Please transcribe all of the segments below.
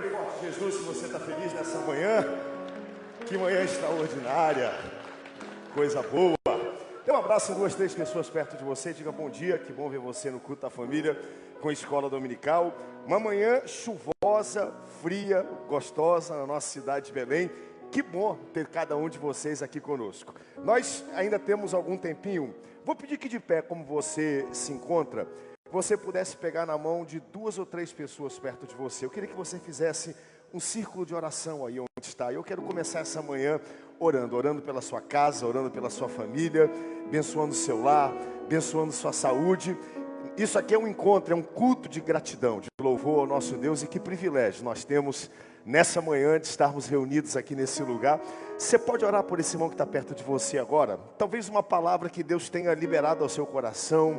bem forte, Jesus, se você está feliz nessa manhã. Que manhã extraordinária, coisa boa. Dê um abraço em 2, 3 pessoas perto de você. Diga bom dia, que bom ver você no culto da família com a escola dominical. Uma manhã chuvosa, fria, gostosa na nossa cidade de Belém. Que bom ter cada um de vocês aqui conosco. Nós ainda temos algum tempinho. Vou pedir que de pé, como você se encontra, você pudesse pegar na mão de 2 ou 3 pessoas perto de você. Eu queria que você fizesse um círculo de oração aí onde está. Eu quero começar essa manhã orando pela sua casa, orando pela sua família, abençoando o seu lar, abençoando sua saúde. Isso aqui é um encontro, é um culto de gratidão, de louvor ao nosso Deus. E que privilégio nós temos nessa manhã de estarmos reunidos aqui nesse lugar. Você pode orar por esse irmão que está perto de você agora? Talvez uma palavra que Deus tenha liberado ao seu coração,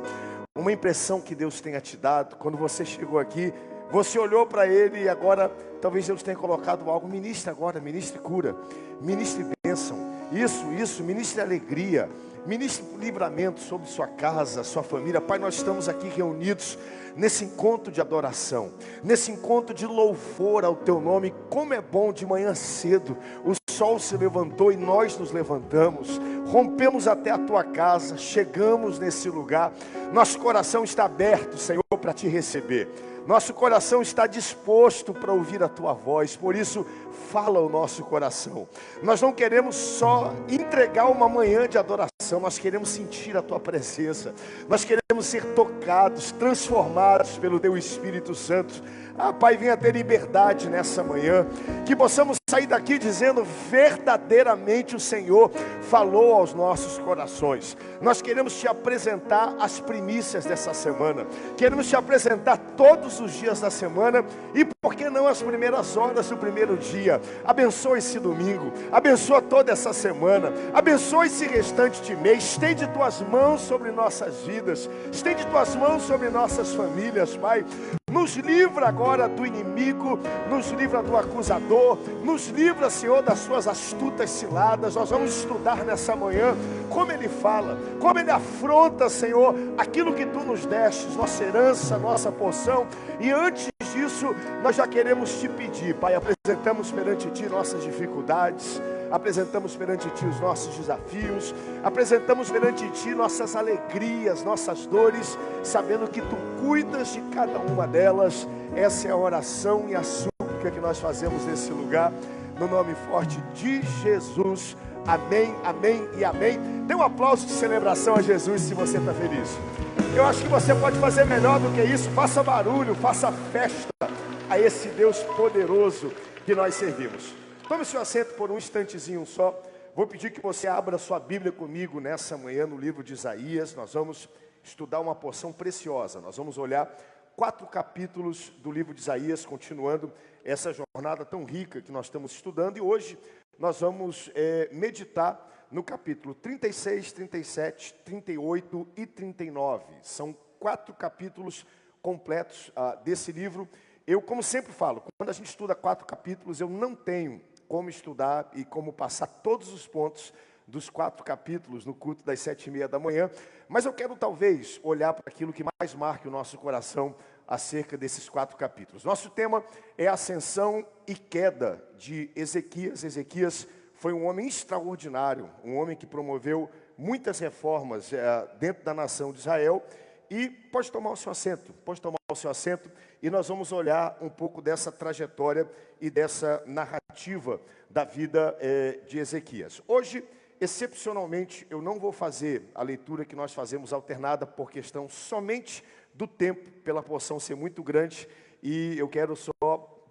uma impressão que Deus tenha te dado. Quando você chegou aqui, você olhou para ele e agora talvez Deus tenha colocado algo. Ministre agora, ministre cura, ministre bênção. Isso, ministre alegria, ministre livramento sobre sua casa, sua família. Pai, nós estamos aqui reunidos nesse encontro de adoração, nesse encontro de louvor ao teu nome. Como é bom de manhã cedo, o sol se levantou e nós nos levantamos, rompemos até a tua casa, chegamos nesse lugar. Nosso coração está aberto, Senhor, para te receber. Nosso coração está disposto para ouvir a tua voz. Por isso, fala o nosso coração. Nós não queremos só entregar uma manhã de adoração, nós queremos sentir a tua presença. Nós queremos ser tocados, transformados pelo teu Espírito Santo. Pai, venha ter liberdade nessa manhã, que possamos sair daqui dizendo: verdadeiramente o Senhor falou aos nossos corações. Nós queremos te apresentar as primícias dessa semana, queremos te apresentar todos os dias da semana, e por que não as primeiras horas do primeiro dia. Abençoa esse domingo, abençoa toda essa semana, abençoa esse restante de mês. Estende tuas mãos sobre nossas vidas, estende tuas mãos sobre nossas famílias, Pai. Nos livra agora do inimigo, nos livra do acusador, nos livra, Senhor, das suas astutas ciladas. Nós vamos estudar nessa manhã como ele fala, como ele afronta, Senhor, aquilo que tu nos destes, nossa herança, nossa porção. E antes disso, nós já queremos te pedir, Pai, apresentamos perante ti nossas dificuldades, apresentamos perante ti os nossos desafios, apresentamos perante ti nossas alegrias, nossas dores, sabendo que tu cuidas de cada uma delas. Essa é a oração e a súplica que nós fazemos nesse lugar, no nome forte de Jesus. Amém, amém e amém. Dê um aplauso de celebração a Jesus se você está feliz. Eu acho que você pode fazer melhor do que isso. Faça barulho, faça festa a esse Deus poderoso que nós servimos. Tome seu assento por um instantezinho só. Vou pedir que você abra sua Bíblia comigo nessa manhã no livro de Isaías. Nós vamos estudar uma porção preciosa. Nós vamos olhar 4 capítulos do livro de Isaías, continuando essa jornada tão rica que nós estamos estudando. E hoje nós vamos meditar no capítulo 36, 37, 38 e 39. São 4 capítulos completos desse livro. Eu, como sempre falo, quando a gente estuda 4 capítulos, eu não tenho como estudar e como passar todos os pontos dos 4 capítulos no culto das 7h30 da manhã, mas eu quero talvez olhar para aquilo que mais marque o nosso coração acerca desses 4 capítulos. Nosso tema é ascensão e queda de Ezequias. Ezequias foi um homem extraordinário, um homem que promoveu muitas reformas dentro da nação de Israel. E pode tomar o seu assento, e nós vamos olhar um pouco dessa trajetória e dessa narrativa da vida de Ezequias. Hoje, excepcionalmente, eu não vou fazer a leitura que nós fazemos alternada por questão somente do tempo, pela porção ser muito grande, e eu quero só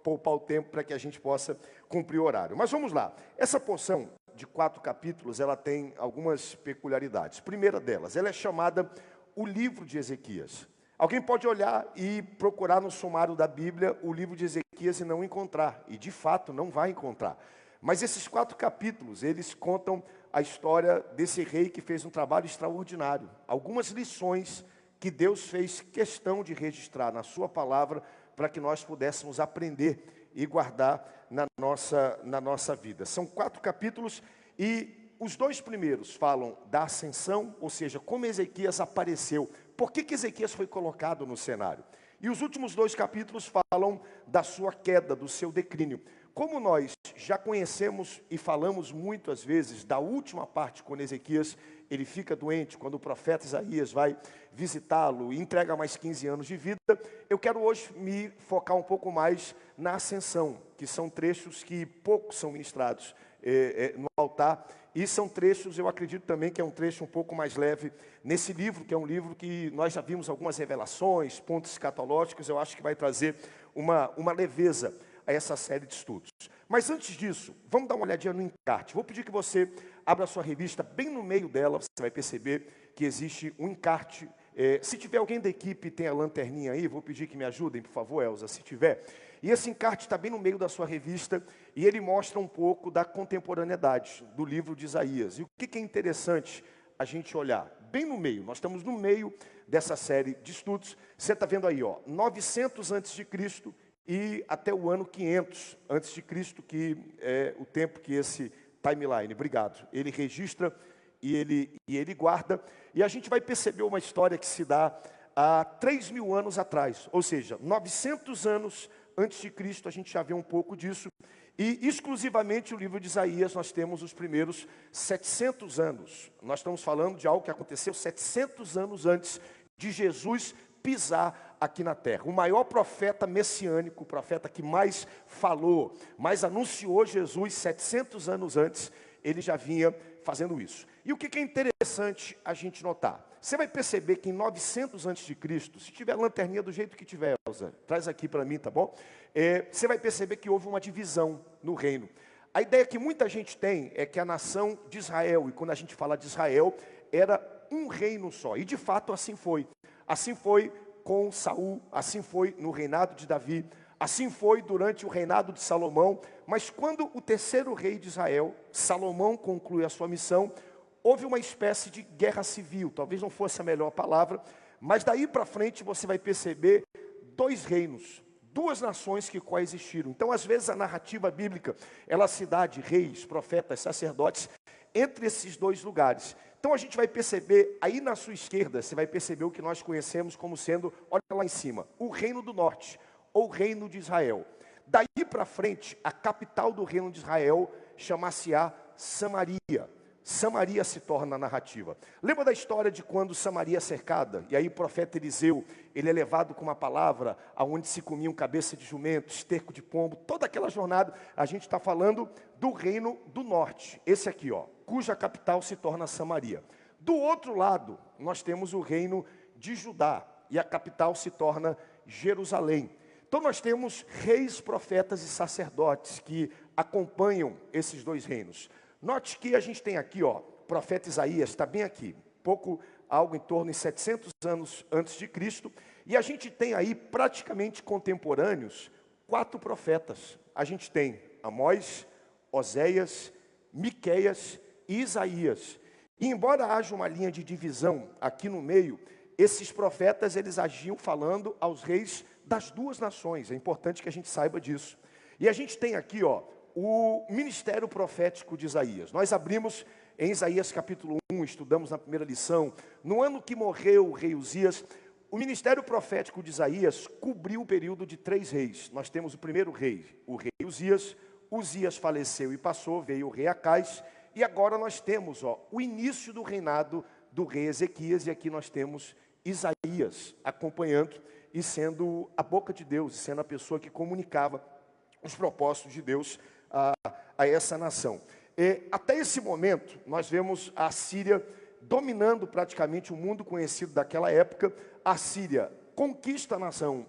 poupar o tempo para que a gente possa cumprir o horário. Mas vamos lá. Essa porção de 4 capítulos, ela tem algumas peculiaridades. Primeira delas, ela é chamada o livro de Ezequias. Alguém pode olhar e procurar no sumário da Bíblia o livro de Ezequias e não encontrar, e de fato não vai encontrar. Mas esses 4 capítulos, eles contam a história desse rei que fez um trabalho extraordinário. Algumas lições que Deus fez questão de registrar na sua palavra para que nós pudéssemos aprender e guardar na nossa vida. São 4 capítulos e os 2 primeiros falam da ascensão, ou seja, como Ezequias apareceu. Por que Ezequias foi colocado no cenário? E os últimos 2 capítulos falam da sua queda, do seu declínio. Como nós já conhecemos e falamos muitas vezes da última parte, quando Ezequias ele fica doente, quando o profeta Isaías vai visitá-lo e entrega mais 15 anos de vida, eu quero hoje me focar um pouco mais na ascensão, que são trechos que poucos são ministrados no altar, e são trechos, eu acredito também que é um trecho um pouco mais leve nesse livro, que é um livro que nós já vimos algumas revelações, pontos escatológicos, eu acho que vai trazer uma leveza a essa série de estudos. Mas antes disso, vamos dar uma olhadinha no encarte. Vou pedir que você abra a sua revista, bem no meio dela, você vai perceber que existe um encarte. Se tiver alguém da equipe tem a lanterninha aí, vou pedir que me ajudem, por favor, Elza, se tiver. E esse encarte está bem no meio da sua revista, e ele mostra um pouco da contemporaneidade do livro de Isaías. E o que é interessante a gente olhar? Bem no meio, nós estamos no meio dessa série de estudos. Você está vendo aí, 900 a.C., e até o ano 500 antes de Cristo, que é o tempo que esse timeline, obrigado, ele registra e ele guarda, e a gente vai perceber uma história que se dá há 3.000 anos atrás, ou seja, 900 anos antes de Cristo, a gente já vê um pouco disso, e exclusivamente o livro de Isaías nós temos os primeiros 700 anos, nós estamos falando de algo que aconteceu 700 anos antes de Jesus pisar aqui na terra. O maior profeta messiânico, o profeta que mais falou, mais anunciou Jesus 700 anos antes, ele já vinha fazendo isso. E o que é interessante a gente notar? Você vai perceber que em 900 antes de Cristo, se tiver lanterninha do jeito que tiver, Elza, traz aqui para mim, tá bom? Você vai perceber que houve uma divisão no reino. A ideia que muita gente tem é que a nação de Israel, e quando a gente fala de Israel, era um reino só. E de fato assim foi. Assim foi com Saul, assim foi no reinado de Davi, assim foi durante o reinado de Salomão, mas quando o terceiro rei de Israel, Salomão, conclui a sua missão, houve uma espécie de guerra civil, talvez não fosse a melhor palavra, mas daí para frente você vai perceber 2 reinos, 2 nações que coexistiram. Então às vezes a narrativa bíblica, ela se dá de reis, profetas, sacerdotes, entre esses 2 lugares. Então a gente vai perceber, aí na sua esquerda, você vai perceber o que nós conhecemos como sendo, olha lá em cima, o reino do norte, ou reino de Israel. Daí para frente, a capital do reino de Israel chama-se-á Samaria. Samaria se torna a narrativa. Lembra da história de quando Samaria é cercada? E aí o profeta Eliseu, ele é levado com uma palavra, aonde se comiam cabeça de jumento, esterco de pombo, toda aquela jornada. A gente está falando do reino do norte, esse aqui, cuja capital se torna Samaria. Do outro lado, nós temos o reino de Judá, e a capital se torna Jerusalém. Então nós temos reis, profetas e sacerdotes que acompanham esses 2 reinos. Note que a gente tem aqui, profeta Isaías, está bem aqui, algo em torno de 700 anos antes de Cristo, e a gente tem aí praticamente contemporâneos 4 profetas. A gente tem Amós, Oséias, Miqueias e Isaías. E embora haja uma linha de divisão aqui no meio, esses profetas eles agiam falando aos reis das 2 nações. É importante que a gente saiba disso. E a gente tem aqui, o ministério profético de Isaías. Nós abrimos em Isaías capítulo 1, estudamos na primeira lição. No ano que morreu o rei Uzias, o ministério profético de Isaías cobriu o período de 3 reis. Nós temos o primeiro rei, o rei Uzias. Uzias faleceu e passou, veio o rei Acais. E agora nós temos o início do reinado do rei Ezequias. E aqui nós temos Isaías acompanhando e sendo a boca de Deus, sendo a pessoa que comunicava os propósitos de Deus a essa nação. Até esse momento, nós vemos a Síria dominando praticamente o mundo conhecido daquela época. A Síria conquista a nação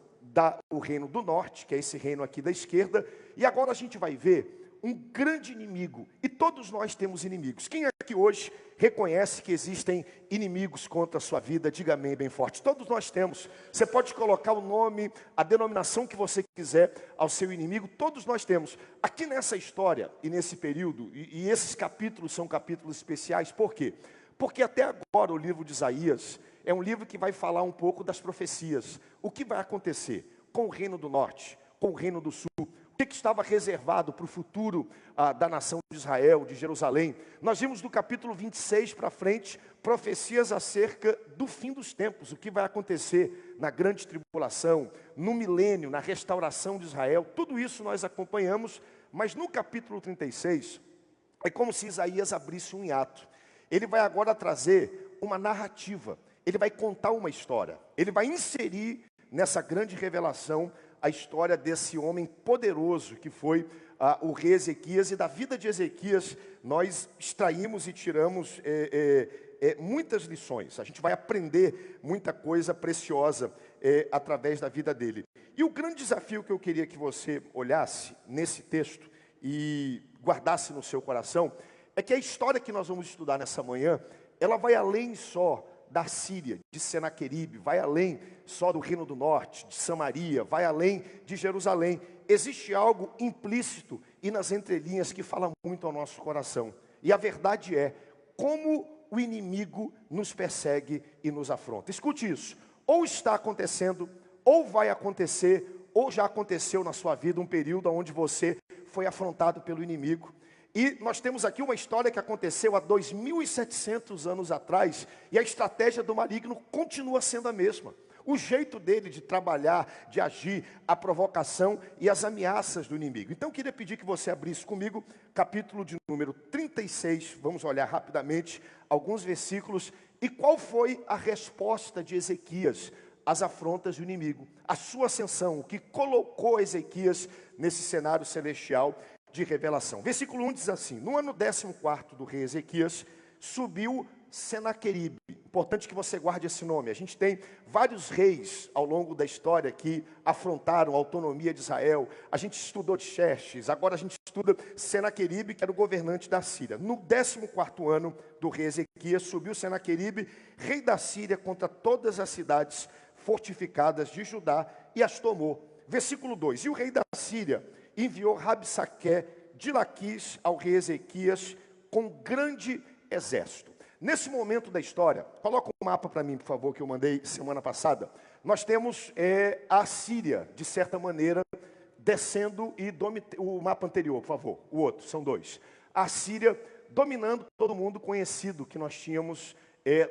o reino do norte, que é esse reino aqui da esquerda, e agora a gente vai ver um grande inimigo, e todos nós temos inimigos. Quem aqui hoje reconhece que existem inimigos contra a sua vida? Diga amém bem forte. Todos nós temos. Você pode colocar o nome, a denominação que você quiser ao seu inimigo, todos nós temos. Aqui nessa história e nesse período, e esses capítulos são capítulos especiais, por quê? Porque até agora o livro de Isaías é um livro que vai falar um pouco das profecias. O que vai acontecer com o reino do norte, com o reino do sul, o que estava reservado para o futuro da nação de Israel, de Jerusalém. Nós vimos do capítulo 26 para frente, profecias acerca do fim dos tempos, o que vai acontecer na grande tribulação, no milênio, na restauração de Israel. Tudo isso nós acompanhamos, mas no capítulo 36, é como se Isaías abrisse um hiato. Ele vai agora trazer uma narrativa, ele vai contar uma história, ele vai inserir nessa grande revelação a história desse homem poderoso que foi o rei Ezequias. E da vida de Ezequias nós extraímos e tiramos muitas lições. A gente vai aprender muita coisa preciosa através da vida dele. E o grande desafio que eu queria que você olhasse nesse texto e guardasse no seu coração é que a história que nós vamos estudar nessa manhã, ela vai além só da Síria, de Senaqueribe, vai além só do Reino do Norte, de Samaria, vai além de Jerusalém. Existe algo implícito e nas entrelinhas que fala muito ao nosso coração. E a verdade é, como o inimigo nos persegue e nos afronta. Escute isso, ou está acontecendo, ou vai acontecer, ou já aconteceu na sua vida um período onde você foi afrontado pelo inimigo. E nós temos aqui uma história que aconteceu há 2.700 anos atrás, e a estratégia do maligno continua sendo a mesma. O jeito dele de trabalhar, de agir, a provocação e as ameaças do inimigo. Então eu queria pedir que você abrisse comigo, capítulo de número 36, vamos olhar rapidamente alguns versículos, e qual foi a resposta de Ezequias às afrontas do inimigo. A sua ascensão, o que colocou Ezequias nesse cenário celestial de revelação. Versículo 1 diz assim: no ano 14º do rei Ezequias, subiu Senaqueribe. Importante que você guarde esse nome. A gente tem vários reis ao longo da história que afrontaram a autonomia de Israel. A gente estudou de Xerxes, agora a gente estuda Senaqueribe, que era o governante da Síria. No 14º ano do rei Ezequias, subiu Senaqueribe, rei da Síria, contra todas as cidades fortificadas de Judá e as tomou. Versículo 2: e o rei da Síria enviou Rabsaque de Laquis ao rei Ezequias com grande exército. Nesse momento da história, coloca um mapa para mim, por favor, que eu mandei semana passada. Nós temos a Síria, de certa maneira, descendo e o mapa anterior, por favor, o outro, são dois. A Síria dominando todo mundo conhecido que nós tínhamos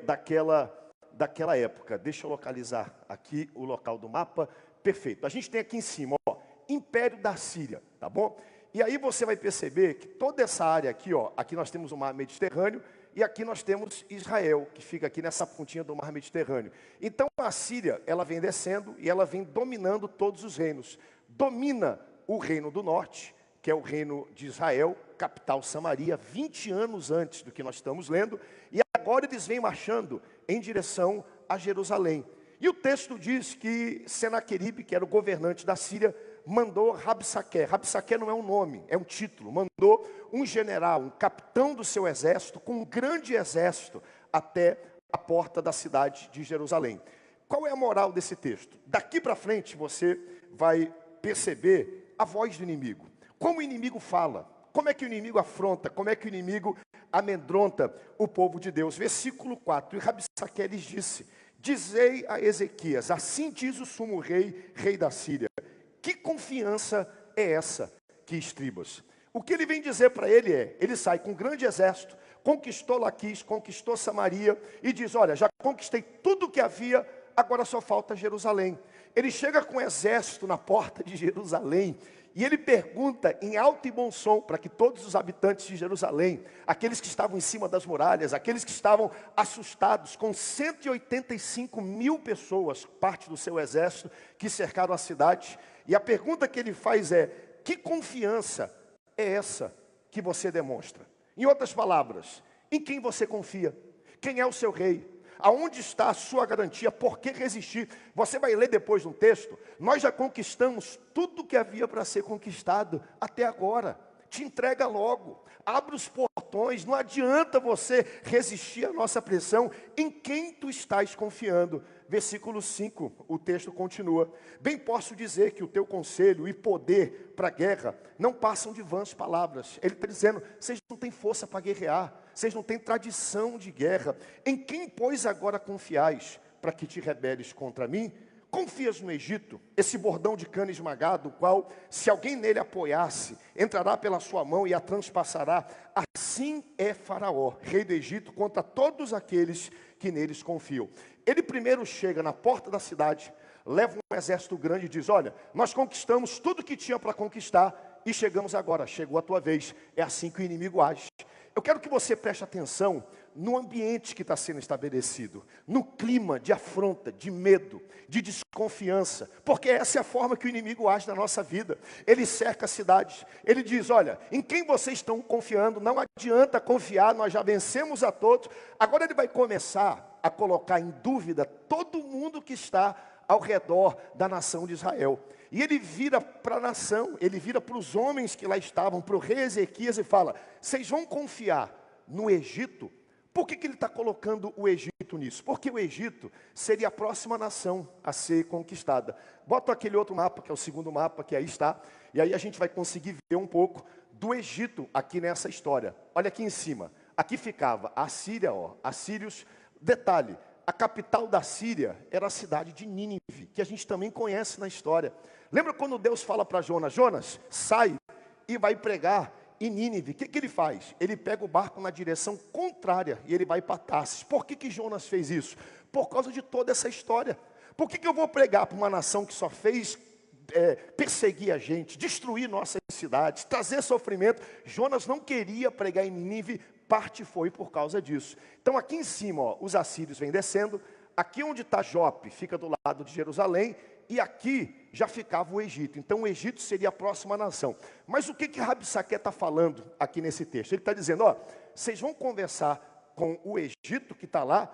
daquela época. Deixa eu localizar aqui o local do mapa. Perfeito. A gente tem aqui em cima, ó, Império da Síria, tá bom? E aí você vai perceber que toda essa área aqui, ó, aqui nós temos o mar Mediterrâneo e aqui nós temos Israel, que fica aqui nessa pontinha do mar Mediterrâneo. Então a Síria, ela vem descendo e ela vem dominando todos os reinos. Domina o reino do norte, que é o reino de Israel, capital Samaria, 20 anos antes do que nós estamos lendo, e agora eles vêm marchando em direção a Jerusalém. E o texto diz que Senaqueribe, que era o governante da Síria, mandou Rabsaque. Rabsaque não é um nome, é um título. Mandou um general, um capitão do seu exército, com um grande exército, até a porta da cidade de Jerusalém. Qual é a moral desse texto? Daqui para frente você vai perceber a voz do inimigo. Como o inimigo fala, como é que o inimigo afronta, como é que o inimigo amedronta o povo de Deus. Versículo 4, e Rabsaque lhes disse: dizei a Ezequias, assim diz o sumo rei, rei da Síria, que confiança é essa que estribas? O que ele vem dizer para ele ele sai com um grande exército, conquistou Laquis, conquistou Samaria, e diz: olha, já conquistei tudo o que havia, agora só falta Jerusalém. Ele chega com um exército na porta de Jerusalém, e ele pergunta em alto e bom som para que todos os habitantes de Jerusalém, aqueles que estavam em cima das muralhas, aqueles que estavam assustados, com 185.000 pessoas, parte do seu exército, que cercaram a cidade. E a pergunta que ele faz é: que confiança é essa que você demonstra? Em outras palavras, em quem você confia? Quem é o seu rei? Aonde está a sua garantia? Por que resistir? Você vai ler depois no texto. Nós já conquistamos tudo que havia para ser conquistado até agora. Te entrega logo. Abre os portões. Não adianta você resistir à nossa pressão. Em quem tu estás confiando? Versículo 5, o texto continua: bem posso dizer que o teu conselho e poder para a guerra não passam de vãs palavras. Ele está dizendo: vocês não têm força para guerrear, vocês não têm tradição de guerra. Em quem, pois, agora confiais para que te rebeles contra mim? confias no Egito, esse bordão de cana esmagado, o qual, se alguém nele apoiasse, entrará pela sua mão e a transpassará. Assim é Faraó, rei do Egito, contra todos aqueles que neles confiam. Ele primeiro chega na porta da cidade, leva um exército grande e diz: olha, nós conquistamos tudo que tinha para conquistar e chegamos agora, chegou a tua vez. É assim que o inimigo age. Eu quero que você preste atenção no ambiente que está sendo estabelecido, no clima de afronta, de medo, de desconfiança, porque essa é a forma que o inimigo age na nossa vida. Ele cerca a cidade, ele diz: olha, em quem vocês estão confiando? Não adianta confiar, nós já vencemos a todos. Agora ele vai começar a colocar em dúvida todo mundo que está ao redor da nação de Israel. E ele vira para a nação, ele vira para os homens que lá estavam, para o rei Ezequias e fala: vocês vão confiar no Egito? Por que ele está colocando o Egito nisso? Porque o Egito seria a próxima nação a ser conquistada. Bota aquele outro mapa, que é o segundo mapa, que aí está, e aí a gente vai conseguir ver um pouco do Egito aqui nessa história. Olha aqui em cima, aqui ficava a Síria, assírios. Detalhe, a capital da Síria era a cidade de Nínive, que a gente também conhece na história. Lembra quando Deus fala para Jonas: Jonas, sai e vai pregar em Nínive? O que ele faz? Ele pega o barco na direção contrária e ele vai para Tarsis. Por que Jonas fez isso? Por causa de toda essa história. Por que eu vou pregar para uma nação que só fez perseguir a gente, destruir nossas cidades, trazer sofrimento? Jonas não queria pregar em Nínive, parte foi por causa disso. Então aqui em cima, os assírios vêm descendo. Aqui onde está Jope, fica do lado de Jerusalém. E aqui já ficava o Egito. Então o Egito seria a próxima nação. Mas o que Rabsaque está falando aqui nesse texto? Ele está dizendo: vocês vão conversar com o Egito que está lá.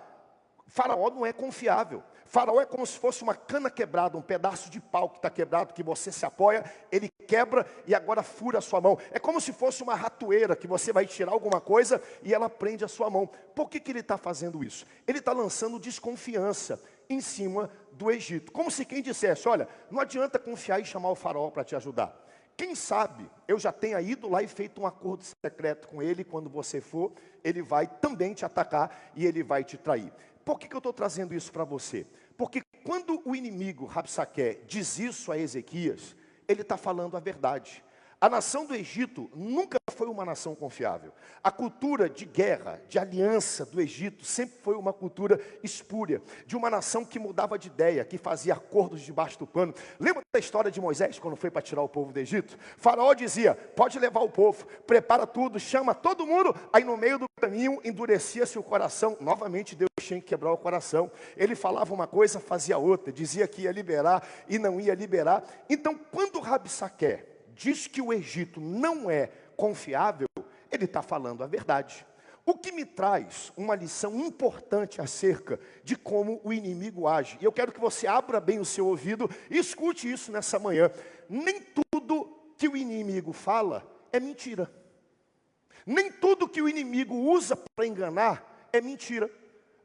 Faraó não é confiável. Faraó é como se fosse uma cana quebrada, um pedaço de pau que está quebrado, que você se apoia, ele quebra e agora fura a sua mão. É como se fosse uma ratoeira, que você vai tirar alguma coisa e ela prende a sua mão. Por que ele está fazendo isso? Ele está lançando desconfiança em cima do Egito. Como se quem dissesse: olha, não adianta confiar e chamar o Faraó para te ajudar. Quem sabe eu já tenha ido lá e feito um acordo secreto com ele, quando você for, ele vai também te atacar e ele vai te trair. Por que eu estou trazendo isso para você? Porque quando o inimigo, Rabsaque, diz isso a Ezequias, ele está falando a verdade. A nação do Egito nunca foi uma nação confiável. A cultura de guerra, de aliança do Egito sempre foi uma cultura espúria, de uma nação que mudava de ideia, que fazia acordos debaixo do pano. Lembra da história de Moisés, quando foi para tirar o povo do Egito? Faraó dizia: pode levar o povo, prepara tudo, chama todo mundo. Aí no meio do caminho endurecia-se o coração. Novamente Deus tinha que quebrar o coração. Ele falava uma coisa, fazia outra, dizia que ia liberar e não ia liberar. Então quando Rabsaque diz que o Egito não é confiável, ele está falando a verdade. O que me traz uma lição importante acerca de como o inimigo age. E eu quero que você abra bem o seu ouvido e escute isso nessa manhã. Nem tudo que o inimigo fala é mentira. Nem tudo que o inimigo usa para enganar é mentira.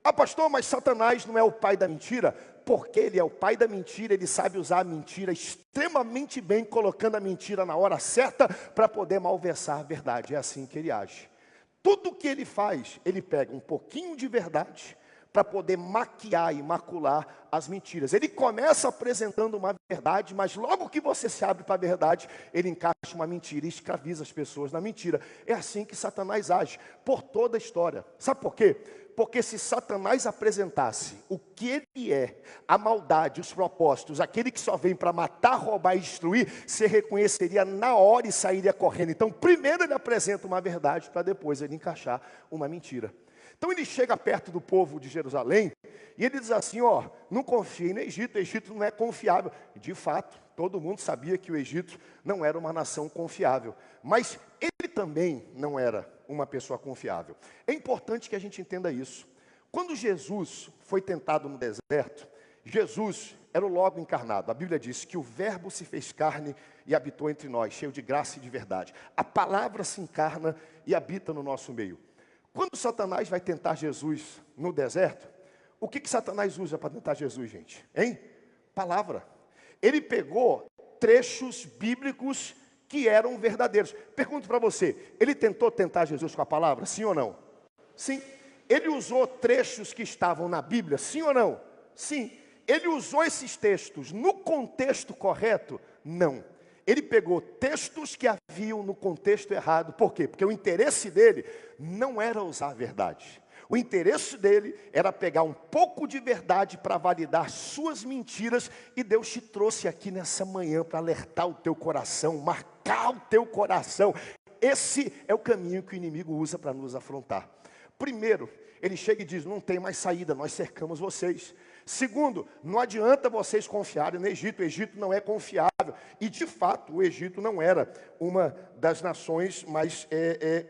Ah, pastor, mas Satanás não é o pai da mentira? Porque ele é o pai da mentira, ele sabe usar a mentira extremamente bem, colocando a mentira na hora certa para poder malversar a verdade. É assim que ele age. Tudo que ele faz, ele pega um pouquinho de verdade para poder maquiar e macular as mentiras. Ele começa apresentando uma verdade, mas logo que você se abre para a verdade, ele encaixa uma mentira e escraviza as pessoas na mentira. É assim que Satanás age, por toda a história. Sabe por quê? Porque se Satanás apresentasse o que ele é, a maldade, os propósitos, aquele que só vem para matar, roubar e destruir, você reconheceria na hora e sairia correndo. Então primeiro ele apresenta uma verdade, para depois ele encaixar uma mentira. Então ele chega perto do povo de Jerusalém, e ele diz assim: não confiem no Egito, o Egito não é confiável. De fato, todo mundo sabia que o Egito não era uma nação confiável, mas ele também não era uma pessoa confiável. É importante que a gente entenda isso. Quando Jesus foi tentado no deserto, Jesus era o Logo encarnado. A Bíblia diz que o verbo se fez carne e habitou entre nós, cheio de graça e de verdade. A palavra se encarna e habita no nosso meio. Quando Satanás vai tentar Jesus no deserto, o que Satanás usa para tentar Jesus, gente? Hein? Palavra. Ele pegou trechos bíblicos que eram verdadeiros. Pergunto para você, ele tentou tentar Jesus com a palavra? Sim ou não? Sim. Ele usou trechos que estavam na Bíblia? Sim ou não? Sim. ele usou esses textos no contexto correto? Não. Ele pegou textos que haviam no contexto errado. Por quê? Porque o interesse dele não era usar a verdade. O interesse dele era pegar um pouco de verdade para validar suas mentiras. E Deus te trouxe aqui nessa manhã para alertar o teu coração, marcar o teu coração. Esse é o caminho que o inimigo usa para nos afrontar. Primeiro, ele chega e diz, não tem mais saída, nós cercamos vocês. Segundo, não adianta vocês confiarem no Egito, o Egito não é confiável. E de fato, o Egito não era uma das nações mais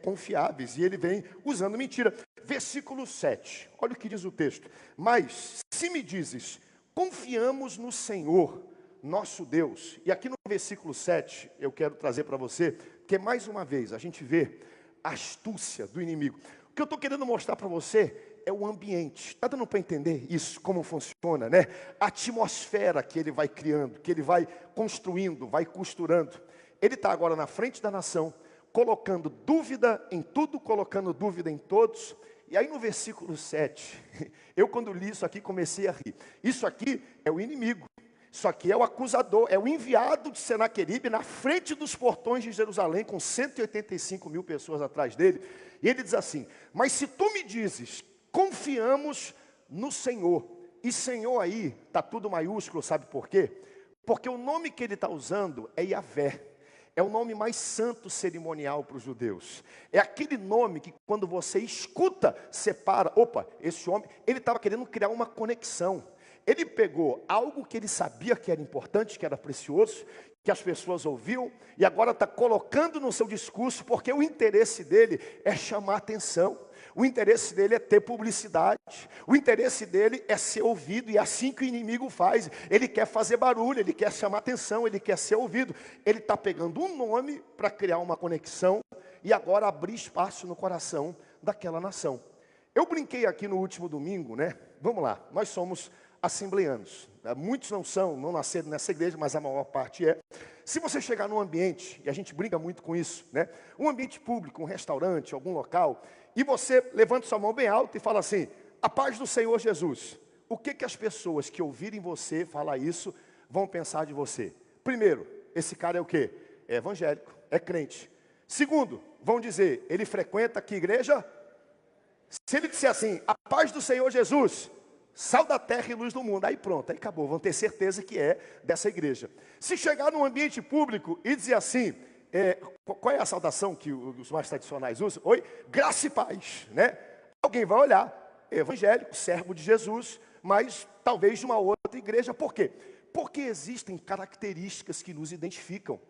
confiáveis. E ele vem usando mentira. Versículo 7, olha o que diz o texto. Mas, se me dizes, confiamos no Senhor, nosso Deus. E aqui no versículo 7, eu quero trazer para você, porque mais uma vez, a gente vê a astúcia do inimigo. O que eu estou querendo mostrar para você é o ambiente. Está dando para entender isso, como funciona, né? A atmosfera que ele vai criando, que ele vai construindo, vai costurando. Ele está agora na frente da nação, colocando dúvida em tudo, colocando dúvida em todos. E aí no versículo 7, eu quando li isso aqui comecei a rir. Isso aqui é o inimigo. Isso aqui é o acusador, é o enviado de Senaqueribe na frente dos portões de Jerusalém, com 185 mil pessoas atrás dele. E ele diz assim, mas se tu me dizes, confiamos no Senhor. E Senhor aí, está tudo maiúsculo, sabe por quê? Porque o nome que ele está usando é Yahvé. É o nome mais santo cerimonial para os judeus. É aquele nome que quando você escuta, separa. Opa, esse homem, ele estava querendo criar uma conexão. Ele pegou algo que ele sabia que era importante, que era precioso, que as pessoas ouviam, e agora está colocando no seu discurso, porque o interesse dele é chamar atenção. O interesse dele é ter publicidade. O interesse dele é ser ouvido. E é assim que o inimigo faz. Ele quer fazer barulho, ele quer chamar atenção, ele quer ser ouvido. Ele está pegando um nome para criar uma conexão e agora abrir espaço no coração daquela nação. Eu brinquei aqui no último domingo, né? Vamos lá, nós somos assembleanos. Muitos não nasceram nessa igreja, mas a maior parte é. Se você chegar num ambiente, e a gente brinca muito com isso, né? Um ambiente público, um restaurante, algum local, e você levanta sua mão bem alta e fala assim, a paz do Senhor Jesus. O que as pessoas que ouvirem você falar isso vão pensar de você? Primeiro, esse cara é o quê? É evangélico, é crente. Segundo, vão dizer, ele frequenta que igreja? Se ele disser assim, a paz do Senhor Jesus, sal da terra e luz do mundo, aí pronto, aí acabou, vão ter certeza que é dessa igreja. Se chegar num ambiente público e dizer assim, qual é a saudação que os mais tradicionais usam? Oi, graça e paz, né? Alguém vai olhar, evangélico, servo de Jesus, mas talvez de uma outra igreja. Por quê? Porque existem características que nos identificam.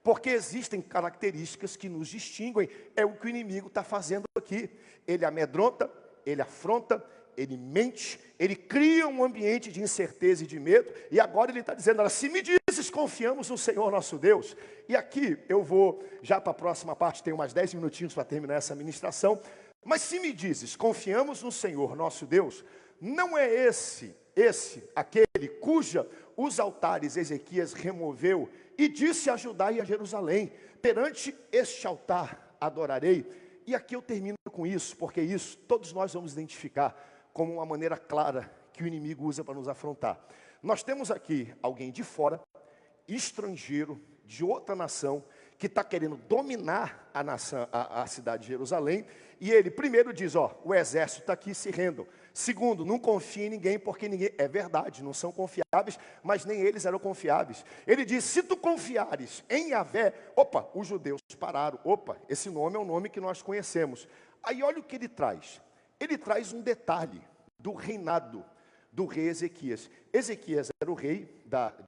Porque existem características que nos distinguem. É o que o inimigo está fazendo aqui. Ele amedronta, ele afronta, ele mente, ele cria um ambiente de incerteza e de medo. E agora ele está dizendo, olha, se me dizes, confiamos no Senhor nosso Deus. E aqui eu vou, já para a próxima parte, tenho mais 10 minutinhos para terminar essa ministração. Mas se me dizes, confiamos no Senhor nosso Deus, não é aquele cuja os altares Ezequias removeu e disse a Judá e a Jerusalém, perante este altar adorarei. E aqui eu termino com isso, porque isso todos nós vamos identificar como uma maneira clara que o inimigo usa para nos afrontar. Nós temos aqui alguém de fora, estrangeiro, de outra nação, que está querendo dominar a nação, a cidade de Jerusalém, e ele primeiro diz, ó, o exército está aqui, se rendam. Segundo, não confie em ninguém, porque ninguém, é verdade, não são confiáveis, mas nem eles eram confiáveis. Ele diz, se tu confiares em Yahvé, opa, os judeus pararam, opa, esse nome é um nome que nós conhecemos. Aí olha o que ele traz. Ele traz um detalhe do reinado do rei Ezequias. Ezequias era o rei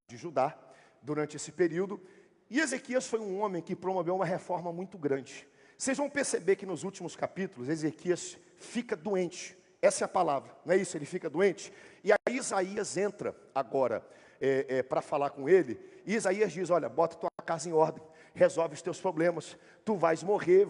de Judá durante esse período, e Ezequias foi um homem que promoveu uma reforma muito grande. Vocês vão perceber que nos últimos capítulos, Ezequias fica doente. Essa é a palavra, não é isso? Ele fica doente. E aí Isaías entra agora para falar com ele. E Isaías diz, olha, bota tua casa em ordem, resolve os teus problemas. Tu vais morrer,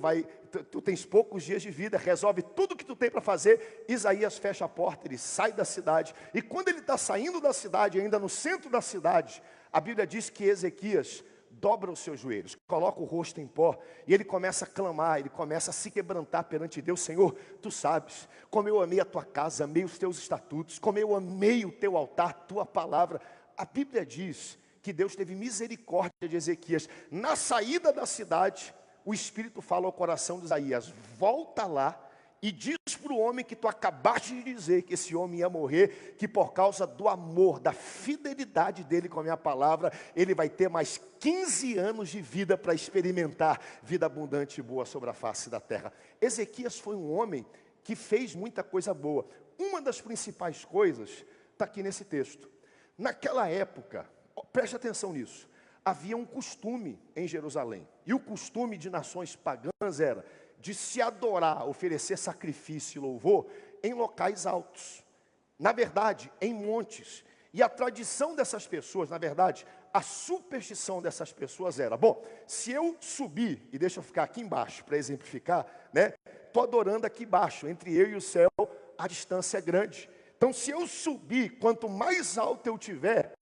tu tens poucos dias de vida, resolve tudo que tu tem para fazer. Isaías fecha a porta, ele sai da cidade. E quando ele está saindo da cidade, ainda no centro da cidade, a Bíblia diz que Ezequias dobra os seus joelhos, coloca o rosto em pó, e ele começa a clamar, ele começa a se quebrantar perante Deus. Senhor, tu sabes como eu amei a tua casa, amei os teus estatutos, como eu amei o teu altar, tua palavra. A Bíblia diz que Deus teve misericórdia de Ezequias. Na saída da cidade, o Espírito fala ao coração de Isaías: volta lá e diz para o homem que tu acabaste de dizer que esse homem ia morrer, que por causa do amor, da fidelidade dele com a minha palavra, ele vai ter mais 15 anos de vida para experimentar vida abundante e boa sobre a face da terra. Ezequias foi um homem que fez muita coisa boa. Uma das principais coisas está aqui nesse texto. Naquela época, preste atenção nisso, havia um costume em Jerusalém, e o costume de nações pagãs era de se adorar, oferecer sacrifício e louvor em locais altos, na verdade, em montes. E a tradição dessas pessoas, na verdade, a superstição dessas pessoas era: bom, se eu subir, e deixa eu ficar aqui embaixo para exemplificar, né? Estou adorando aqui embaixo, entre eu e o céu, a distância é grande. Então, se eu subir, quanto mais alto eu tiver,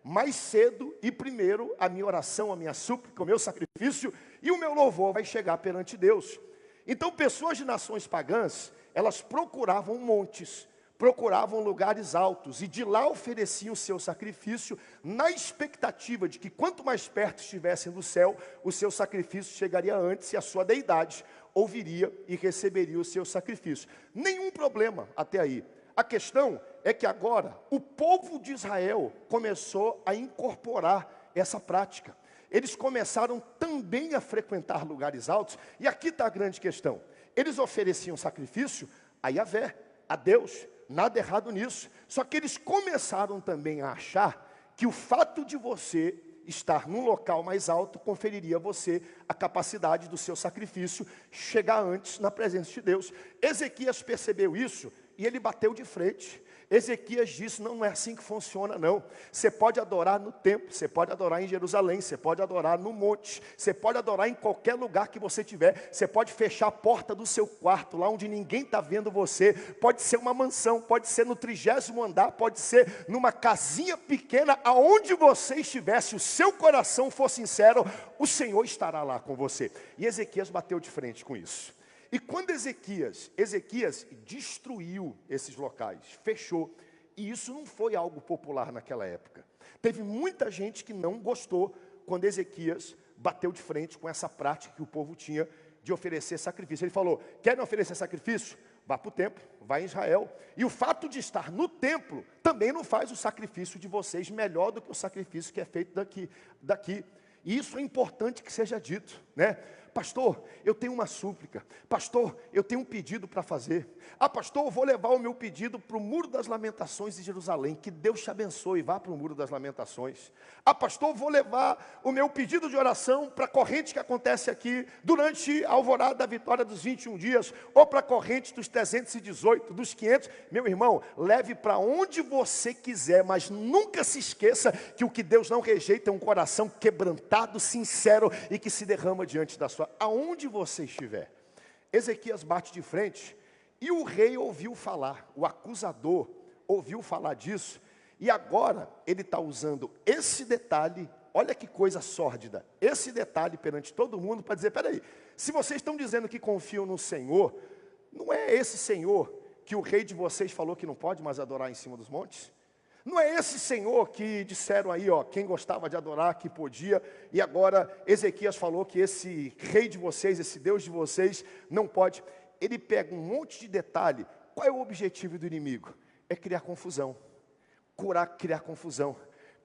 mais cedo e primeiro a minha oração, a minha súplica, o meu sacrifício e o meu louvor vai chegar perante Deus. Então, pessoas de nações pagãs, elas procuravam montes, procuravam lugares altos, e de lá ofereciam o seu sacrifício, na expectativa de que quanto mais perto estivessem do céu, o seu sacrifício chegaria antes e a sua deidade ouviria e receberia o seu sacrifício. Nenhum problema até aí. A questão é que agora o povo de Israel começou a incorporar essa prática. Eles começaram também a frequentar lugares altos, e aqui está a grande questão. Eles ofereciam sacrifício a Yahvé, a Deus, nada errado nisso. Só que eles começaram também a achar que o fato de você estar num local mais alto conferiria a você a capacidade do seu sacrifício chegar antes na presença de Deus. Ezequias percebeu isso e ele bateu de frente. Ezequias disse: não é assim que funciona não. Você pode adorar no templo, você pode adorar em Jerusalém, você pode adorar no monte, você pode adorar em qualquer lugar que você tiver. Você pode fechar a porta do seu quarto, lá onde ninguém está vendo você. Pode ser uma mansão, pode ser no 30º andar, pode ser numa casinha pequena, aonde você estiver. Se o seu coração for sincero, o Senhor estará lá com você. E Ezequias bateu de frente com isso. E quando Ezequias destruiu esses locais, fechou, e isso não foi algo popular naquela época. Teve muita gente que não gostou quando Ezequias bateu de frente com essa prática que o povo tinha de oferecer sacrifício. Ele falou: querem oferecer sacrifício? Vá para o templo, vá em Israel. E o fato de estar no templo também não faz o sacrifício de vocês melhor do que o sacrifício que é feito daqui. E isso é importante que seja dito, né? Pastor, eu tenho uma súplica. Pastor, eu tenho um pedido para fazer. Ah, pastor, eu vou levar o meu pedido para o Muro das Lamentações de Jerusalém. Que Deus te abençoe, vá para o Muro das Lamentações. Ah, pastor, eu vou levar o meu pedido de oração para a corrente que acontece aqui durante a alvorada da vitória dos 21 dias, ou para a corrente dos 318, dos 500. Meu irmão, leve para onde você quiser, mas nunca se esqueça que o que Deus não rejeita é um coração quebrantado, sincero e que se derrama diante da sua. Aonde você estiver. Ezequias bate de frente e o rei ouviu falar, o acusador ouviu falar disso, e agora ele está usando esse detalhe, olha que coisa sórdida, esse detalhe perante todo mundo para dizer: peraí, se vocês estão dizendo que confiam no Senhor, não é esse Senhor que o rei de vocês falou que não pode mais adorar em cima dos montes? Não é esse Senhor que disseram aí, ó, quem gostava de adorar, que podia, e agora Ezequias falou que esse rei de vocês, esse Deus de vocês, não pode. Ele pega um monte de detalhe. Qual é o objetivo do inimigo? É criar confusão, criar confusão,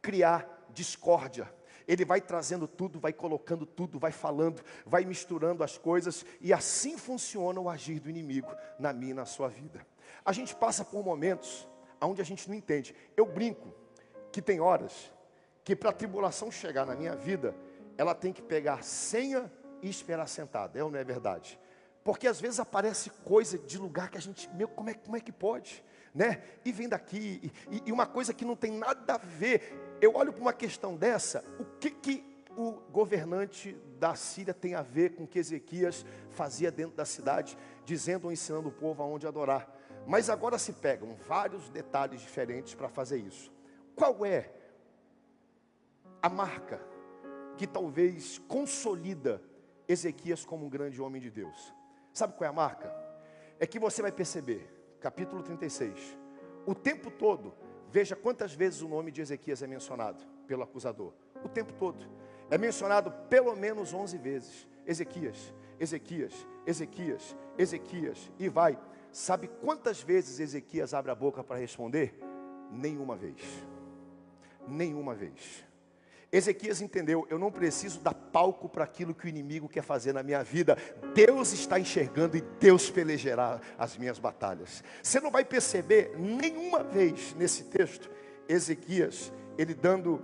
criar discórdia. Ele vai trazendo tudo, vai colocando tudo, vai falando, vai misturando as coisas, e assim funciona o agir do inimigo na minha e na sua vida. A gente passa por momentos onde a gente não entende. Eu brinco que tem horas que para a tribulação chegar na minha vida, ela tem que pegar senha e esperar sentada. É ou não é verdade? Porque às vezes aparece coisa de lugar que a gente, como é que pode? Né? E vem daqui, e uma coisa que não tem nada a ver. Eu olho para uma questão dessa, o que o governante da Síria tem a ver com o que Ezequias fazia dentro da cidade, dizendo ou ensinando o povo aonde adorar? Mas agora se pegam vários detalhes diferentes para fazer isso. Qual é a marca que talvez consolida Ezequias como um grande homem de Deus. Sabe qual é a marca? É que você vai perceber, capítulo 36, o tempo todo, veja quantas vezes o nome de Ezequias é mencionado pelo acusador. O tempo todo. É mencionado pelo menos 11 vezes. Ezequias, Ezequias, Ezequias, Ezequias, e vai. Sabe quantas vezes Ezequias abre a boca para responder? Nenhuma vez. Nenhuma vez. Ezequias entendeu, eu não preciso dar palco para aquilo que o inimigo quer fazer na minha vida. Deus está enxergando e Deus pelejará as minhas batalhas. Você não vai perceber nenhuma vez nesse texto, Ezequias, ele dando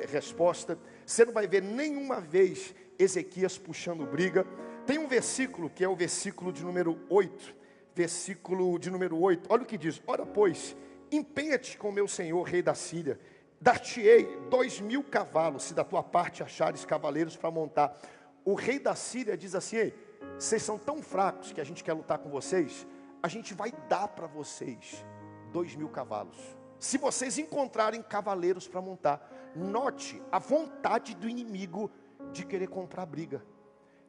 resposta. Você não vai ver nenhuma vez Ezequias puxando briga. Tem um versículo que é o versículo de número 8. Versículo de número 8. Olha o que diz. Ora pois, empenha-te com meu senhor, rei da Síria. Dar-te-ei 2.000 cavalos, se da tua parte achares cavaleiros para montar. O rei da Síria diz assim: ei, vocês são tão fracos que a gente quer lutar com vocês, a gente vai dar para vocês 2.000 cavalos. Se vocês encontrarem cavaleiros para montar. Note a vontade do inimigo de querer comprar briga.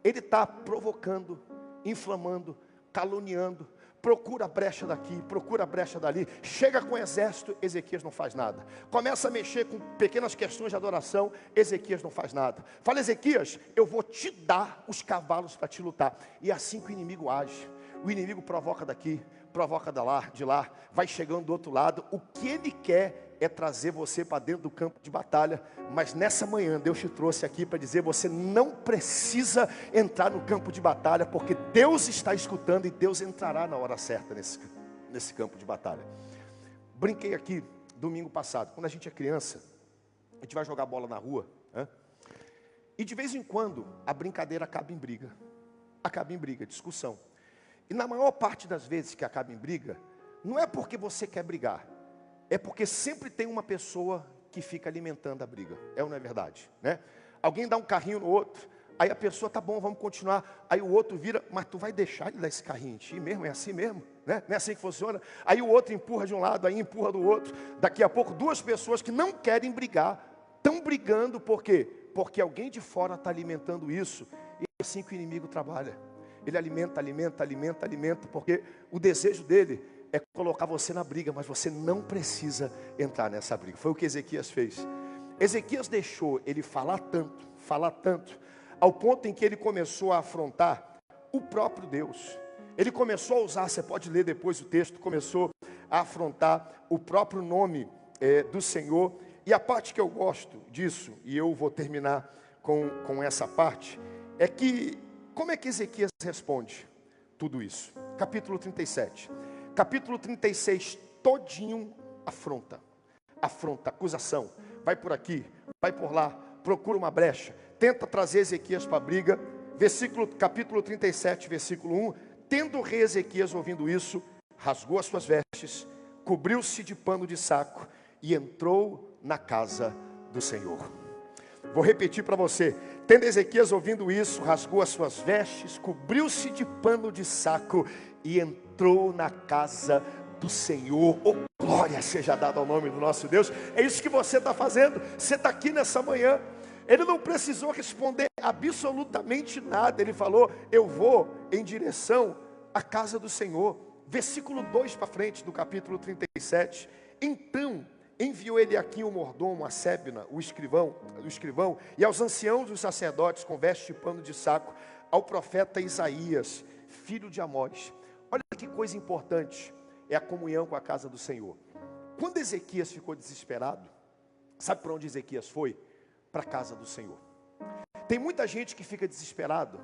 Ele está provocando, inflamando, caluniando. Procura a brecha daqui, procura a brecha dali. Chega com o exército, Ezequias não faz nada. Começa a mexer com pequenas questões de adoração, Ezequias não faz nada. Fala: Ezequias, eu vou te dar os cavalos para te lutar. E é assim que o inimigo age. O inimigo provoca daqui, provoca de lá, vai chegando do outro lado. O que ele quer é trazer você para dentro do campo de batalha. Mas nessa manhã Deus te trouxe aqui para dizer: você não precisa entrar no campo de batalha, porque Deus está escutando e Deus entrará na hora certa nesse campo de batalha. Brinquei aqui domingo passado. Quando a gente é criança, a gente vai jogar bola na rua, né? E de vez em quando a brincadeira acaba em briga. Acaba em briga, discussão. E na maior parte das vezes que acaba em briga, não é porque você quer brigar, é porque sempre tem uma pessoa que fica alimentando a briga. É ou não é verdade, né? Alguém dá um carrinho no outro, aí a pessoa: tá bom, vamos continuar. Aí o outro vira: mas tu vai deixar ele dar esse carrinho em ti mesmo? É assim mesmo, né? Não é assim que funciona? Aí o outro empurra de um lado, aí empurra do outro. Daqui a pouco duas pessoas que não querem brigar, estão brigando. Por quê? Porque alguém de fora está alimentando isso. E é assim que o inimigo trabalha. Ele alimenta, porque o desejo dele é colocar você na briga, mas você não precisa entrar nessa briga. Foi o que Ezequias fez. Ezequias deixou ele falar tanto, ao ponto em que ele começou a afrontar o próprio Deus. Ele começou a usar, você pode ler depois o texto, começou a afrontar o próprio nome do Senhor. E a parte que eu gosto disso, e eu vou terminar com essa parte, é que, como é que Ezequias responde tudo isso? Capítulo 37. Capítulo 36, todinho afronta, acusação. Vai por aqui, vai por lá, procura uma brecha, tenta trazer Ezequias para a briga. Capítulo 37, versículo 1. Tendo o rei Ezequias ouvindo isso, rasgou as suas vestes, cobriu-se de pano de saco e entrou na casa do Senhor. Vou repetir para você. Tendo Ezequias ouvindo isso, rasgou as suas vestes, cobriu-se de pano de saco e entrou na casa do Senhor. Oh, glória seja dada ao nome do nosso Deus. É isso que você está fazendo. Você está aqui nessa manhã. Ele não precisou responder absolutamente nada. Ele falou: eu vou em direção à casa do Senhor. Versículo 2 para frente do capítulo 37. Então enviou ele aqui o mordomo, a Sébna, o escrivão, e aos anciãos dos sacerdotes com veste de pano de saco, ao profeta Isaías, filho de Amós. Olha que coisa importante, é a comunhão com a casa do Senhor. Quando Ezequias ficou desesperado, sabe para onde Ezequias foi? Para a casa do Senhor. Tem muita gente que fica desesperado,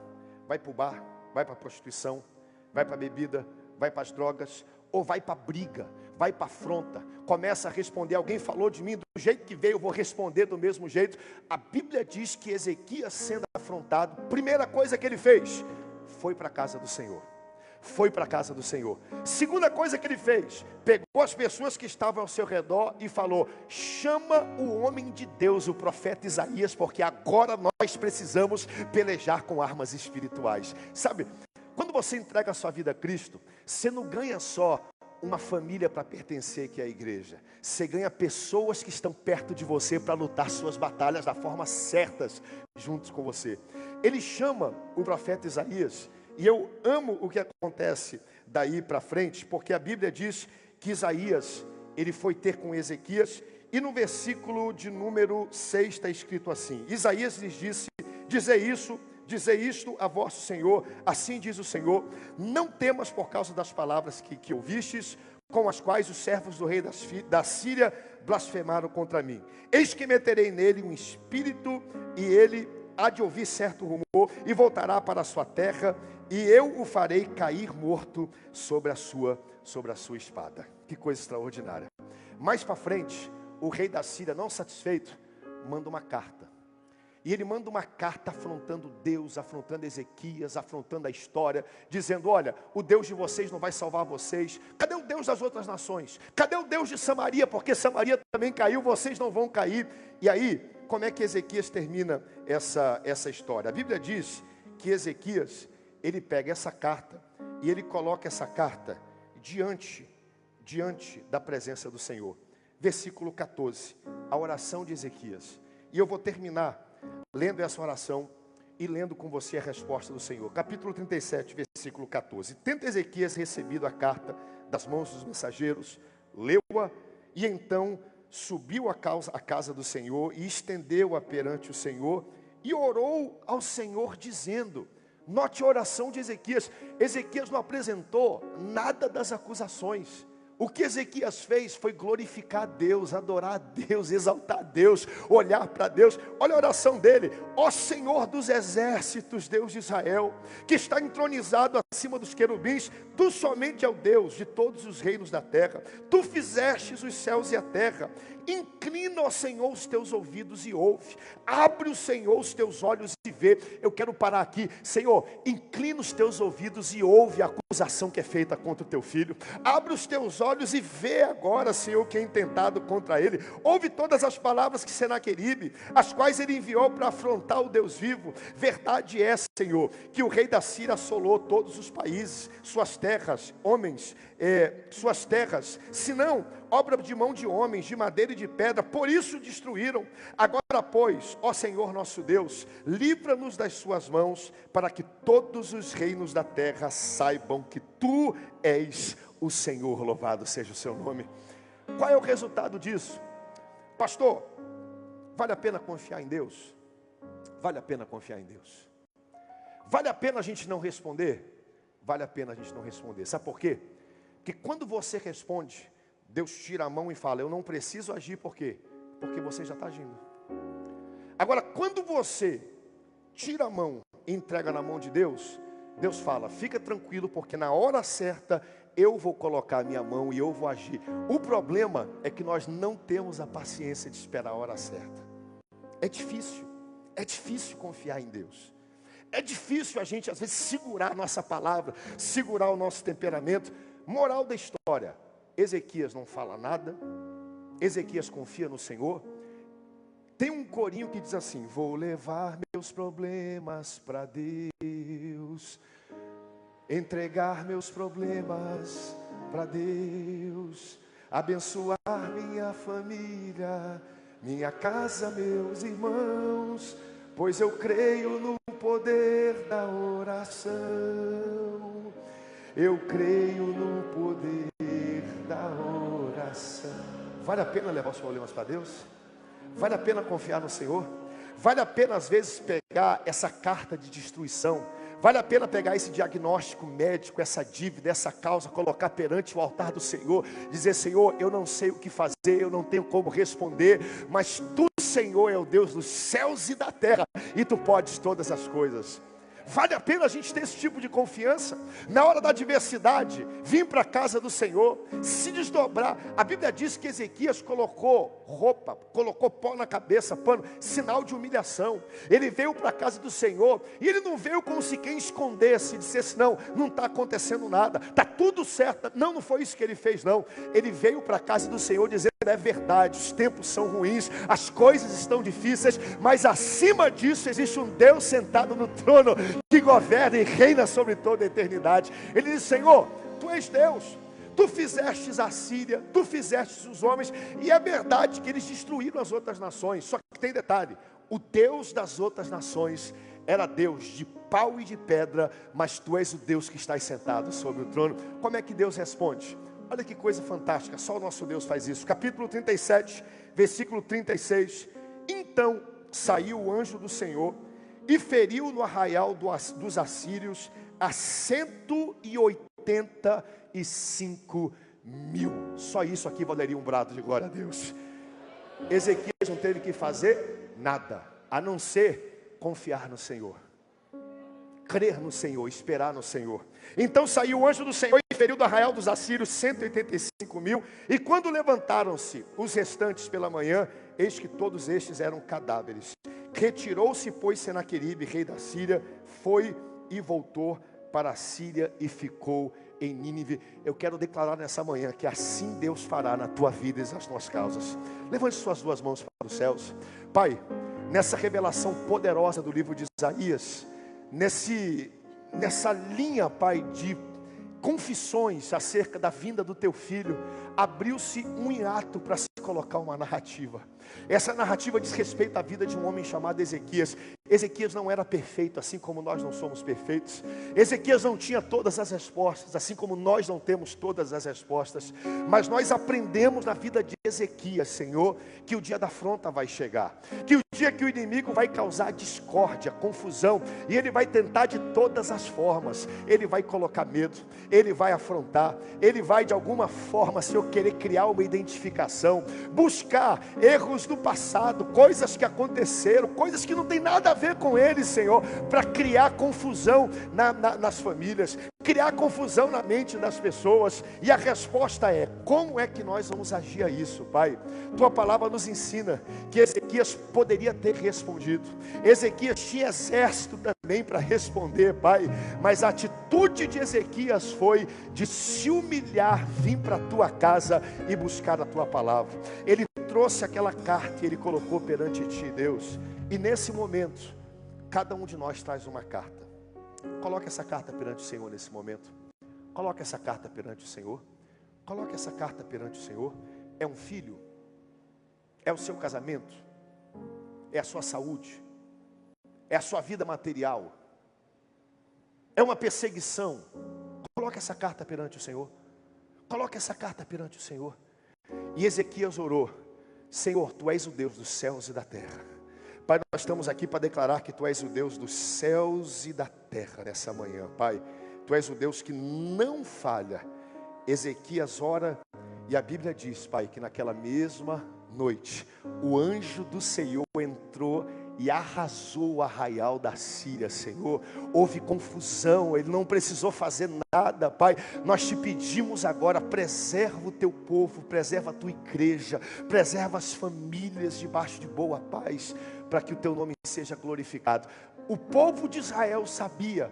vai para o bar, vai para a prostituição, vai para a bebida, vai para as drogas, ou vai para a briga, vai para a afronta, começa a responder: alguém falou de mim, do jeito que veio eu vou responder do mesmo jeito. A Bíblia diz que Ezequias, sendo afrontado, primeira coisa que ele fez, foi para a casa do Senhor. Foi para a casa do Senhor. Segunda coisa que ele fez, pegou as pessoas que estavam ao seu redor e falou: chama o homem de Deus, o profeta Isaías, porque agora nós precisamos pelejar com armas espirituais. Sabe, quando você entrega a sua vida a Cristo, você não ganha só uma família para pertencer, que é a igreja. Você ganha pessoas que estão perto de você para lutar suas batalhas da forma certas, juntos com você. Ele chama o profeta Isaías, e eu amo o que acontece daí para frente, porque a Bíblia diz que Isaías, ele foi ter com Ezequias, e no versículo de número 6 está escrito assim: Isaías lhes disse, dizei isto a vosso Senhor, assim diz o Senhor, não temas por causa das palavras que ouvistes, com as quais os servos do rei da Síria blasfemaram contra mim. Eis que meterei nele um espírito, e ele há de ouvir certo rumor, e voltará para a sua terra, e eu o farei cair morto sobre a sua espada. Que coisa extraordinária. Mais para frente, o rei da Síria, não satisfeito, manda uma carta. E ele manda uma carta afrontando Deus, afrontando Ezequias, afrontando a história, dizendo: olha, o Deus de vocês não vai salvar vocês. Cadê o Deus das outras nações? Cadê o Deus de Samaria? Porque Samaria também caiu, vocês não vão cair. E aí, como é que Ezequias termina essa história? A Bíblia diz que Ezequias, ele pega essa carta e ele coloca essa carta diante da presença do Senhor. Versículo 14, a oração de Ezequias. E eu vou terminar lendo essa oração e lendo com você a resposta do Senhor. Capítulo 37, versículo 14. Tendo Ezequias recebido a carta das mãos dos mensageiros, leu-a e então subiu à casa do Senhor e estendeu-a perante o Senhor e orou ao Senhor dizendo, note a oração de Ezequias. Ezequias não apresentou nada das acusações. O que Ezequias fez foi glorificar a Deus, adorar a Deus, exaltar a Deus, olhar para Deus. Olha a oração dele: ó Senhor dos exércitos, Deus de Israel, que está entronizado acima dos querubins, tu somente é o Deus de todos os reinos da terra. Tu fizestes os céus e a terra. Inclina, ó Senhor, os teus ouvidos e ouve. Abre, o Senhor, os teus olhos e vê. Eu quero parar aqui. Senhor, inclina os teus ouvidos e ouve a acusação que é feita contra o teu filho. Abre os teus olhos e vê agora, Senhor, que é intentado contra ele. Ouve todas as palavras que Senaqueribe, as quais ele enviou para afrontar o Deus vivo. Verdade é, Senhor, que o rei da Síria assolou todos os países, suas terras, homens, suas terras, senão obra de mão de homens, de madeira e de pedra, por isso destruíram. Agora, pois, ó Senhor nosso Deus, livra-nos das suas mãos, para que todos os reinos da terra saibam que tu és o Senhor, louvado seja o seu nome. Qual é o resultado disso? Pastor, vale a pena confiar em Deus? Vale a pena confiar em Deus. Vale a pena a gente não responder? Vale a pena a gente não responder. Sabe por quê? Porque quando você responde, Deus tira a mão e fala, eu não preciso agir, por quê? Porque você já está agindo. Agora, quando você tira a mão e entrega na mão de Deus, Deus fala, fica tranquilo, porque na hora certa, eu vou colocar a minha mão e eu vou agir. O problema é que nós não temos a paciência de esperar a hora certa. É difícil confiar em Deus. É difícil a gente, às vezes, segurar a nossa palavra, segurar o nosso temperamento. Moral da história, Ezequias não fala nada, Ezequias confia no Senhor. Tem um corinho que diz assim, vou levar meus problemas para Deus, entregar meus problemas para Deus, abençoar minha família, minha casa, meus irmãos, pois eu creio no poder da oração. Eu creio no poder da oração. Vale a pena levar os problemas para Deus? Vale a pena confiar no Senhor? Vale a pena às vezes pegar essa carta de destruição? Vale a pena pegar esse diagnóstico médico, essa dívida, essa causa, colocar perante o altar do Senhor, dizer, Senhor, eu não sei o que fazer, eu não tenho como responder, mas Tu, Senhor, é o Deus dos céus e da terra, e Tu podes todas as coisas. Vale a pena a gente ter esse tipo de confiança. Na hora da adversidade, vir para a casa do Senhor, se desdobrar. A Bíblia diz que Ezequias colocou roupa, colocou pó na cabeça, pano, sinal de humilhação. Ele veio para a casa do Senhor, e ele não veio como se quem escondesse, e dissesse, não está acontecendo nada, está tudo certo. Não foi isso que ele fez, não. Ele veio para a casa do Senhor dizendo, é verdade, os tempos são ruins, as coisas estão difíceis, mas acima disso existe um Deus sentado no trono, que governa e reina sobre toda a eternidade. Ele diz, Senhor, Tu és Deus, tu fizestes a Síria, tu fizestes os homens, e é verdade que eles destruíram as outras nações, só que tem detalhe, o Deus das outras nações era Deus de pau e de pedra, mas tu és o Deus que estás sentado sobre o trono. Como é que Deus responde? Olha que coisa fantástica, só o nosso Deus faz isso. Capítulo 37, versículo 36. Então saiu o anjo do Senhor e feriu no arraial dos assírios a 185 mil. Só isso aqui valeria um brado de glória a Deus. Ezequias não teve que fazer nada, a não ser confiar no Senhor, crer no Senhor, esperar no Senhor. Então saiu o anjo do Senhor e feriu do arraial dos assírios 185 mil. E quando levantaram-se os restantes pela manhã, eis que todos estes eram cadáveres. Retirou-se, pois, Senaqueribe, rei da Síria, foi e voltou para a Síria e ficou em Nínive. Eu quero declarar nessa manhã que assim Deus fará na tua vida e nas tuas causas. Levante suas duas mãos para os céus. Pai, nessa revelação poderosa do livro de Isaías, nessa linha, Pai, de confissões acerca da vinda do teu filho, abriu-se um hiato para se colocar uma narrativa. Essa narrativa diz respeito à vida de um homem chamado Ezequias. Ezequias não era perfeito, assim como nós não somos perfeitos. Ezequias não tinha todas as respostas, assim como nós não temos todas as respostas. Mas nós aprendemos na vida de Ezequias, Senhor, que o dia da afronta vai chegar, que o dia que o inimigo vai causar discórdia, confusão, e ele vai tentar de todas as formas. Ele vai colocar medo, ele vai afrontar, ele vai de alguma forma, Senhor, querer criar uma identificação, buscar erros do passado, coisas que aconteceram, coisas que não tem nada a ver com ele, Senhor, para criar confusão nas famílias, criar confusão na mente das pessoas. E a resposta é: como é que nós vamos agir a isso, Pai? Tua palavra nos ensina que Ezequias poderia ter respondido. Ezequias tinha exército também para responder, Pai, mas a atitude de Ezequias foi de se humilhar, vir para a tua casa e buscar a tua palavra. Ele trouxe aquela carta e ele colocou perante ti, Deus. E nesse momento, cada um de nós traz uma carta. Coloque essa carta perante o Senhor nesse momento. Coloque essa carta perante o Senhor. Coloque essa carta perante o Senhor. É um filho? É o seu casamento? É a sua saúde? É a sua vida material? É uma perseguição? Coloque essa carta perante o Senhor. Coloque essa carta perante o Senhor. E Ezequias orou: Senhor, Tu és o Deus dos céus e da terra. Pai, nós estamos aqui para declarar que Tu és o Deus dos céus e da terra nessa manhã, Pai. Tu és o Deus que não falha. Ezequias ora e a Bíblia diz, Pai, que naquela mesma noite o anjo do Senhor entrou e arrasou o arraial da Síria, Senhor. Houve confusão, ele não precisou fazer nada, Pai. Nós te pedimos agora: preserva o teu povo, preserva a tua igreja, preserva as famílias debaixo de boa paz, para que o teu nome seja glorificado. O povo de Israel sabia,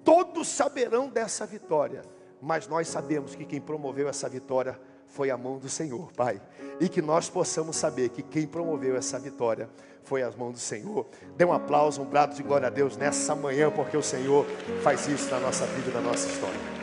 todos saberão dessa vitória, mas nós sabemos que quem promoveu essa vitória foi a mão do Senhor, Pai. E que nós possamos saber que quem promoveu essa vitória foi a mão do Senhor. Dê um aplauso, um brado de glória a Deus nessa manhã, porque o Senhor faz isso na nossa vida e na nossa história.